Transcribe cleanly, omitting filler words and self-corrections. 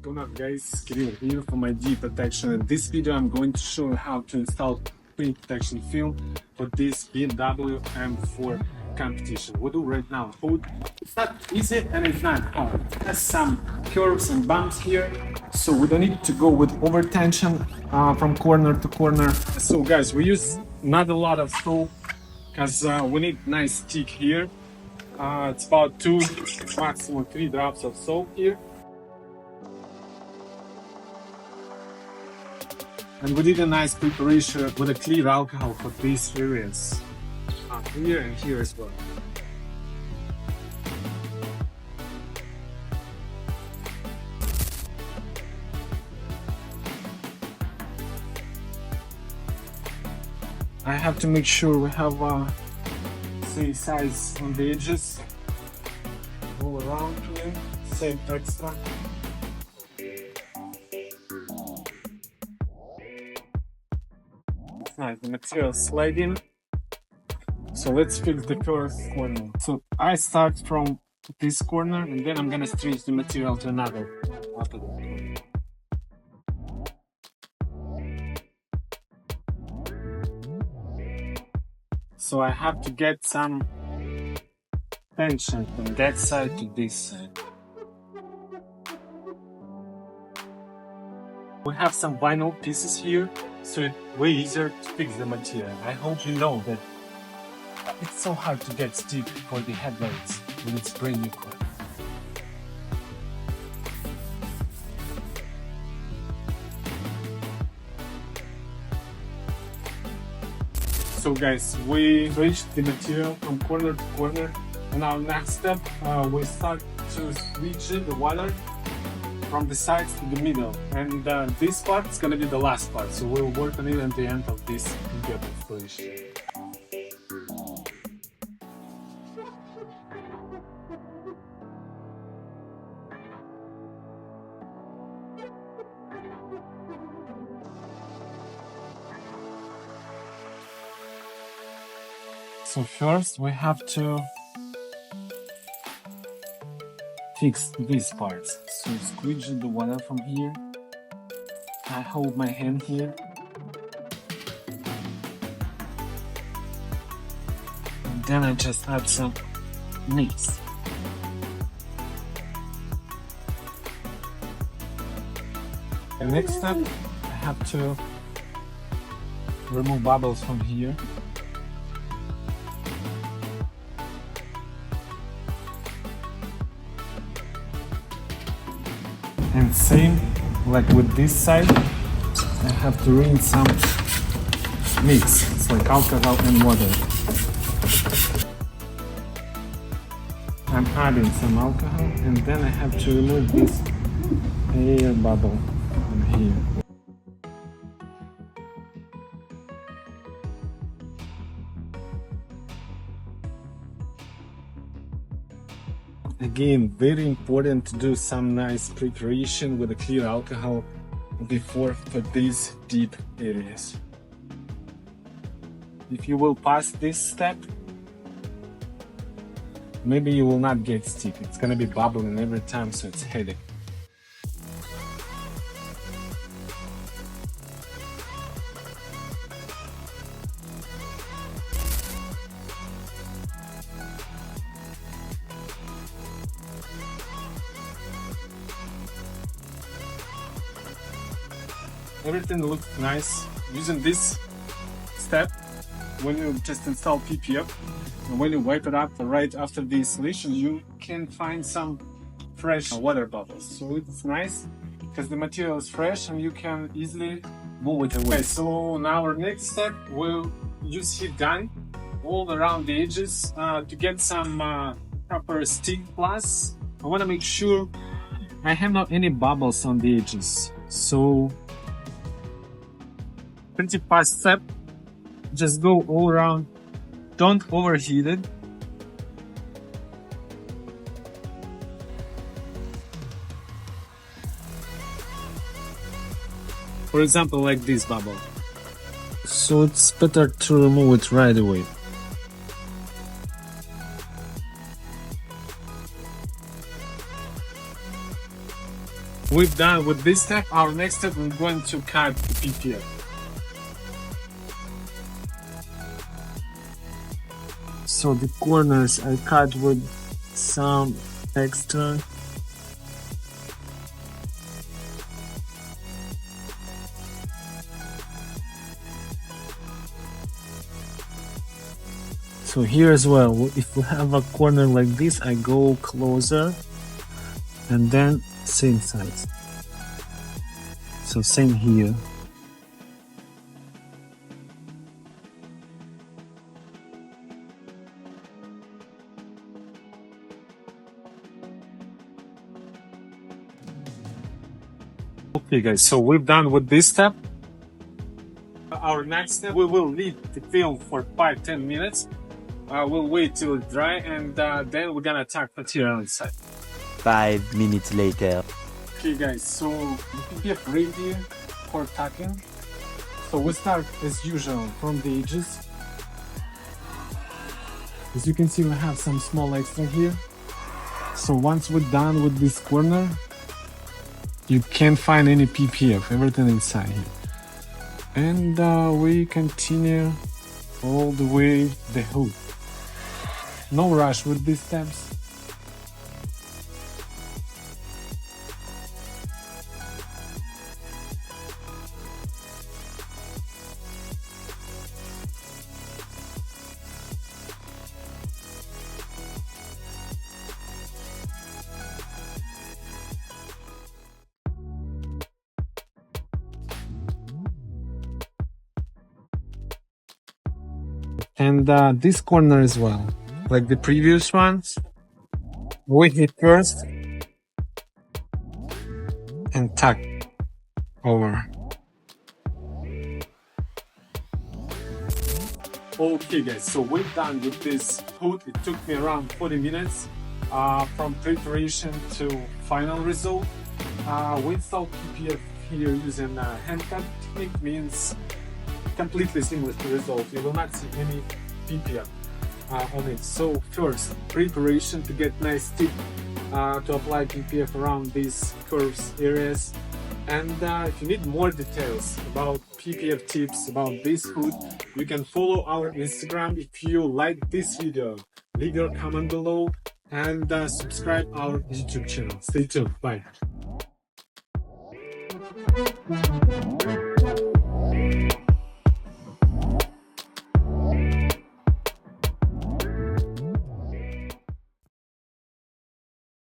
going on, guys? Kirill here from ID Protection. In this video I'm going to show you how to install screen protection film for this BMW M4 Competition. We do right now. It's not easy and it's not hard. It has some curves and bumps here, so we don't need to go with over tension from corner to corner. So guys, we use not a lot of soap because we need nice stick here. It's about 2, maximum 3 drops of soap here. And we did a nice preparation with a clear alcohol for these areas. Here and here as well. I have to make sure we have same size on the edges all around here, same extra. It's nice, the material sliding. So let's fix the first corner. So I start from this corner and then I'm gonna stretch the material to another after that corner. So I have to get some tension from that side to this side. We have some vinyl pieces here, so it's way easier to fix the material. I hope you know that it's so hard to get stick for the headlights when it's brand new car. So guys, we reached the material from corner to corner, and our next step, we start to switch the water from the sides to the middle, and this part is gonna be the last part, so we'll work on it at the end of this video installation. So first we have to fix these parts. So squeeze the water from here. I hold my hand here. And then I just add some mix. The next step, I have to remove bubbles from here. And same like with this side, I have to rinse some mix. It's like alcohol and water. I'm adding some alcohol and then I have to remove this air bubble from here. Again, very important to do some nice preparation with a clear alcohol before for these deep areas. If you will pass this step, maybe you will not get stick. It's gonna be bubbling every time, so it's a headache. Everything looks nice. Using this step, when you just install PPF, and when you wipe it up right after the installation, you can find some fresh water bubbles. So it's nice because the material is fresh and you can easily move it away. So now our next step, we'll use heat gun all around the edges to get some proper stick. Plus, I want to make sure I have not any bubbles on the edges. So pretty fast step, just go all around, don't overheat it. For example, like this bubble. So it's better to remove it right away. we've done with this step. Our next step, we're going to cut the PPF. So the corners I cut with some extra. So here as well, if we have a corner like this, I go closer and then same size. So same here. Okay guys, so we've done with this step. Our next step, we will leave the film for 5-10 minutes. We'll wait till it's dry, and then we're gonna tack material inside. 5 minutes later. Okay guys, so the PPF ready for tacking. So we start as usual from the edges. As you can see, we have some small extra here. So once we're done with this corner, you can't find any PPF, everything inside here. And we continue all the way the hood. No rush with these steps. And this corner as well, like the previous ones, we hit first and tack over. Okay guys, so we're done with this hood. It took me around 40 minutes from preparation to final result. We installed PPF here using hand cut technique, means completely seamless result. You will not see any PPF on it. So first, preparation to get nice tip to apply PPF around these curves areas. And if you need more details about PPF tips about this hood, you can follow our Instagram. If you like this video, leave your comment below and subscribe our YouTube channel. Stay tuned. Bye.